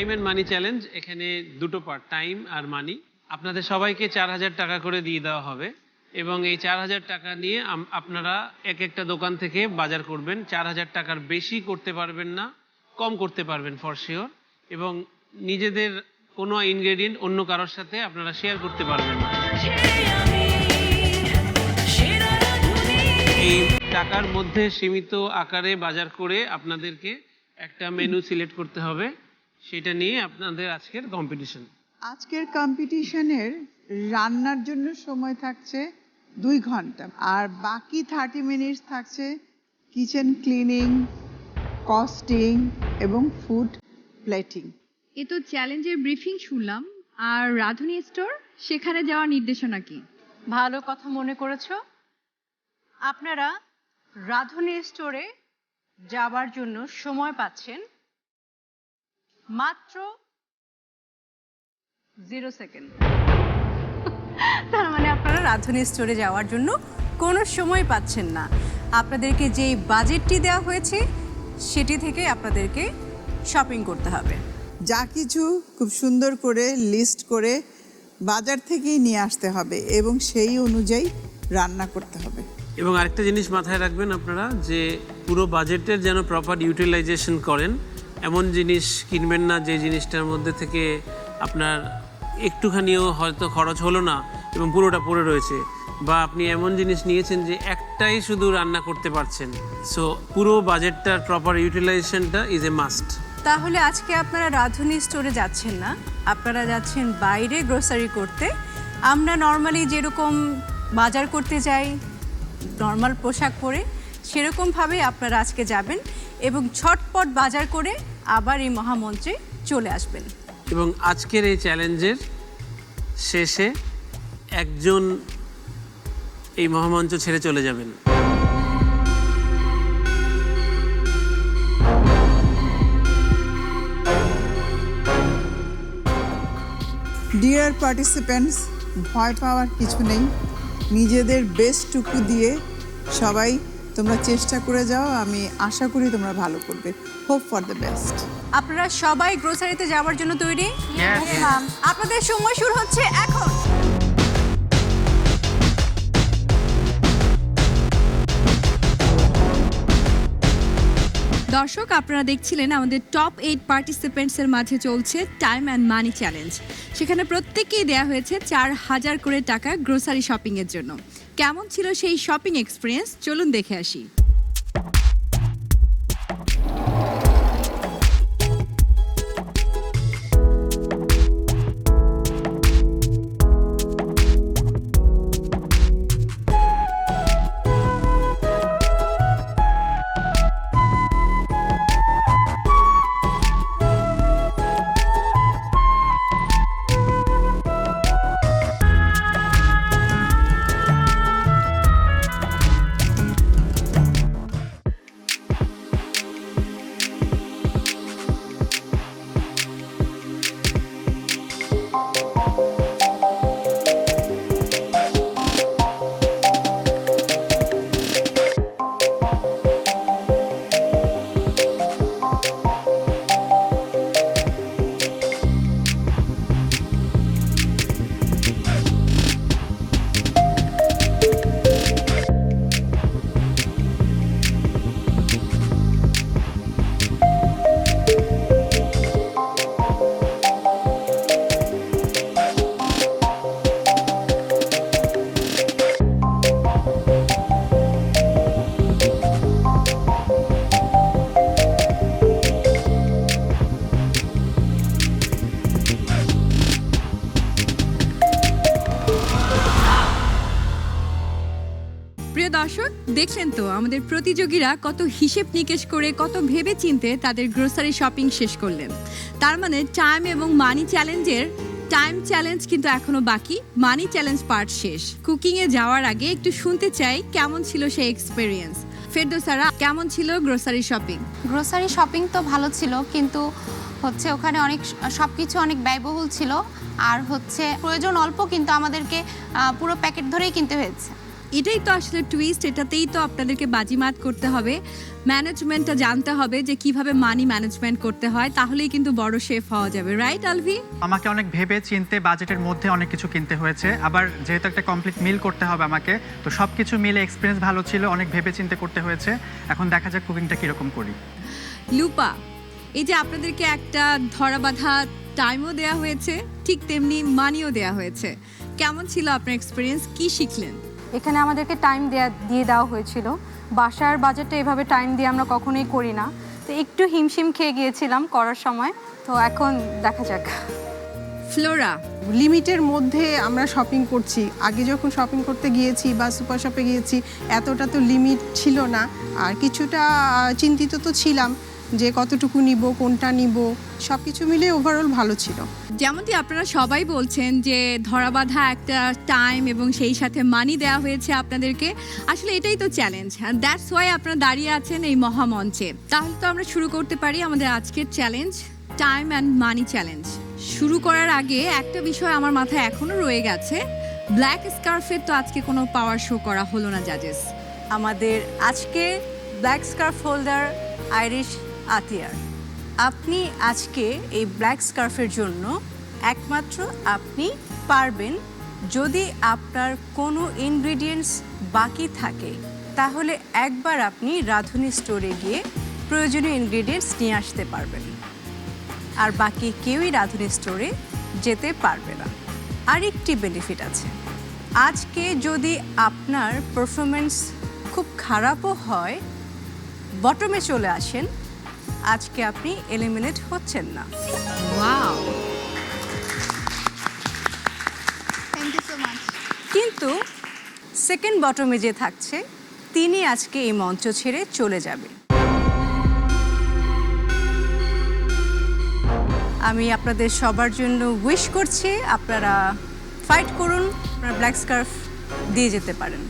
Time and money challenge, এখানে দুটো part, time আর মানি। আপনাদের সবাইকে 4000 টাকা করে দিয়ে দেওয়া হবে এবং এই 4000 টাকা নিয়ে আপনারা এক একটা দোকান থেকে বাজার করবেন। 4000 টাকার বেশি করতে পারবেন না, কম করতে পারবেন ফর শিওর, এবং নিজেদের কোনো ইনগ্রেডিয়েন্ট অন্য কারোর সাথে আপনারা শেয়ার করতে পারবেন না। এই টাকার মধ্যে সীমিত আকারে বাজার করে আপনাদেরকে একটা মেনু সিলেক্ট করতে হবে, সেটা নিয়ে আপনাদের আজকের কম্পিটিশন। আজকের কম্পিটিশনের রান্নার জন্য সময় থাকছে 2 ঘন্টা, আর বাকি 30 মিনিটস থাকছে কিচেন ক্লিনিং, কস্টিং এবং ফুড প্লেটিং। এ তো চ্যালেঞ্জের ব্রিফিং শুনলাম, আর রাধুনী স্টোর সেখানে যাওয়ার নির্দেশনা কি? ভালো কথা মনে করেছো। আপনারা রাধুনী স্টোরে যাবার জন্য সময় পাচ্ছেন মাত্র 0 সেকেন্ড। তার মানে আপনারা রাধুনী স্টোরে যাওয়ার জন্য কোনো সময় পাচ্ছেন না। আপনাদেরকে যেই বাজেটটি দেওয়া হয়েছে সেটি থেকে আপনাদেরকে শপিং করতে হবে। যা কিছু খুব সুন্দর করে লিস্ট করে বাজার থেকেই নিয়ে আসতে হবে এবং সেই অনুযায়ী রান্না করতে হবে। এবং আরেকটা জিনিস মাথায় রাখবেন আপনারা, যে পুরো বাজেটের যেন প্রপার ইউটিলাইজেশন করেন। এমন জিনিস কিনবেন না যে জিনিসটার মধ্যে থেকে আপনার একটুখানিও হয়তো খরচ হলো না এবং পুরোটা পড়ে রয়েছে, বা আপনি এমন জিনিস নিয়েছেন যে একটাই শুধু রান্না করতে পারছেন। সো পুরো বাজেটটার প্রপার ইউটিলাইজেশনটা ইজ এ মাস্ট। তাহলে আজকে আপনারা রাধুনী স্টোরে যাচ্ছেন না, আপনারা যাচ্ছেন বাইরে গ্রোসারি করতে। আমরা নর্মালি যেরকম বাজার করতে যাই নর্মাল পোশাক পরে, সেরকমভাবে আপনারা আজকে যাবেন এবং ঝটপট বাজার করে আবার এই মহামঞ্চে চলে আসবেন। এবং আজকের এই চ্যালেঞ্জের শেষে একজন এই মহামঞ্চ ছেড়ে চলে যাবেন। ডিয়ার পার্টিসিপেন্টস, ভয় পাওয়ার কিছু নেই। নিজেদের বেস্টটুকু দিয়ে সবাই তোমরা চেষ্টা করে যাও। আমি আশা করি তোমরা ভালো করবে। Hope for the best. আপনারা সবাই গ্রোসারিতে যাওয়ার জন্য তৈরি? আপনাদের সময় শুরু হচ্ছে এখন। দর্শক, আপনারা দেখছিলেন আমাদের টপ 8 পার্টিসিপেন্টসের মাঝে চলছে টাইম অ্যান্ড মানি চ্যালেঞ্জ। সেখানে প্রত্যেককেই দেওয়া হয়েছে 4000 করে টাকা গ্রোসারি শপিংয়ের জন্য। কেমন ছিল সেই শপিং এক্সপিরিয়েন্স, চলুন দেখে আসি। প্রিয় দর্শক, দেখলেন তো আমাদের প্রতিযোগীরা কত হিসেব নিকেশ করে, কত ভেবে চিনতে তাদের গ্রোসারি শপিং শেষ করলেন। তার মানে টাইম এবং মানি চ্যালেঞ্জের টাইম চ্যালেঞ্জ কিন্তু এখনো বাকি, মানি চ্যালেঞ্জ পার্ট শেষ। কুকিংয়ে যাওয়ার আগে একটু শুনতে চাই কেমন ছিল সেই এক্সপেরিয়েন্স। ফেরদৌসারা, কেমন ছিল গ্রোসারি শপিং? গ্রোসারি শপিং তো ভালো ছিল, কিন্তু হচ্ছে ওখানে অনেক সবকিছু অনেক ব্যয়বহুল ছিল, আর হচ্ছে প্রয়োজন অল্প, কিন্তু আমাদেরকে পুরো প্যাকেট ধরেই কিনতে হয়েছে। এটাই তো আসলে টুইস্ট, এটাতেই তো আপনাদেরকে বাজিমাত করতে হবে, ম্যানেজমেন্টটা জানতে হবে যে কিভাবে মানি ম্যানেজমেন্ট করতে হয়, তাহলেই কিন্তু বড় শেফ হওয়া যাবে, রাইট আলভি? আমাকে অনেক ভেবে চিনতে বাজেটের মধ্যে অনেক কিছু কিনতে হয়েছে, আবার যেহেতু একটা কমপ্লিট মিল করতে হবে আমাকে, তো সব কিছু মিলে এক্সপিরিয়েন্স ভালো ছিল, অনেক ভেবে চিনতে করতে হয়েছে। এখন দেখা যাক কুকিংটা কীরকম করি। লুপা, এই যে আপনাদেরকে একটা ধরা বাঁধা টাইমও দেয়া হয়েছে, ঠিক তেমনি মানিও দেয়া হয়েছে, কেমন ছিল আপনার এক্সপিরিয়েন্স, কি শিখলেন? এখানে আমাদেরকে টাইম দিয়ে দেওয়া হয়েছিল। বাসার বাজেটে এভাবে টাইম দিয়ে আমরা কখনোই করি না, তো একটু হিমশিম খেয়ে গিয়েছিলাম করার সময়, তো এখন দেখা যাক। ফ্লোরা, লিমিটের মধ্যে আমরা শপিং করছি। আগে যখন শপিং করতে গিয়েছি বা সুপার শপে গিয়েছি, এতটা তো লিমিট ছিল না, আর কিছুটা চিন্তিত তো ছিলাম যে কতটুকু নিব, কোনটা নিব, সব কিছু মিলে ওভারঅল ভালো ছিল। যেমনটি আপনারা সবাই বলছেন যে ধরাবাঁধা একটা টাইম এবং সেই সাথে মানি দেওয়া হয়েছে আপনাদেরকে, আসলে এটাই তো চ্যালেঞ্জ, দ্যাটস ওয়াই আপনারা দাঁড়িয়ে আছেন এই মহামঞ্চে। তাহলে তো আমরা শুরু করতে পারি আমাদের আজকের challenge, time and money challenge. শুরু করার আগে একটা বিষয় আমার মাথায় এখনো রয়ে গেছে, ব্ল্যাক স্কার্ফের তো আজকে কোনো পাওয়ার শো করা হলো না জাজেস। আমাদের আজকে ব্ল্যাক স্কার্ফ হোল্ডার আইরিশ আতিয়ার, আপনি আজকে এই ব্ল্যাক স্কার্ফের জন্য একমাত্র আপনি পারবেন। যদি আপনার কোনো ইনগ্রিডিয়েন্টস বাকি থাকে তাহলে একবার আপনি রাঁধুনি স্টোরে গিয়ে প্রয়োজনীয় ইনগ্রিডিয়েন্টস নিয়ে আসতে পারবেন, আর বাকি কেউই রাঁধুনি স্টোরে যেতে পারবে না। আরেকটি বেনিফিট আছে, আজকে যদি আপনার পারফরমেন্স খুব খারাপও হয়, বটমে চলে আসেন, আজকে আপনি এলিমিনেট হচ্ছেন না। Wow, thank you so much. কিন্তু সেকেন্ড বটমে যে থাকছে তিনি আজকে এই মঞ্চ ছেড়ে চলে যাবে। আমি আপনাদের সবার জন্য উইশ করছি, আপনারা ফাইট করুন, আপনারা ব্ল্যাক স্কার্ফ দিয়ে যেতে পারেন।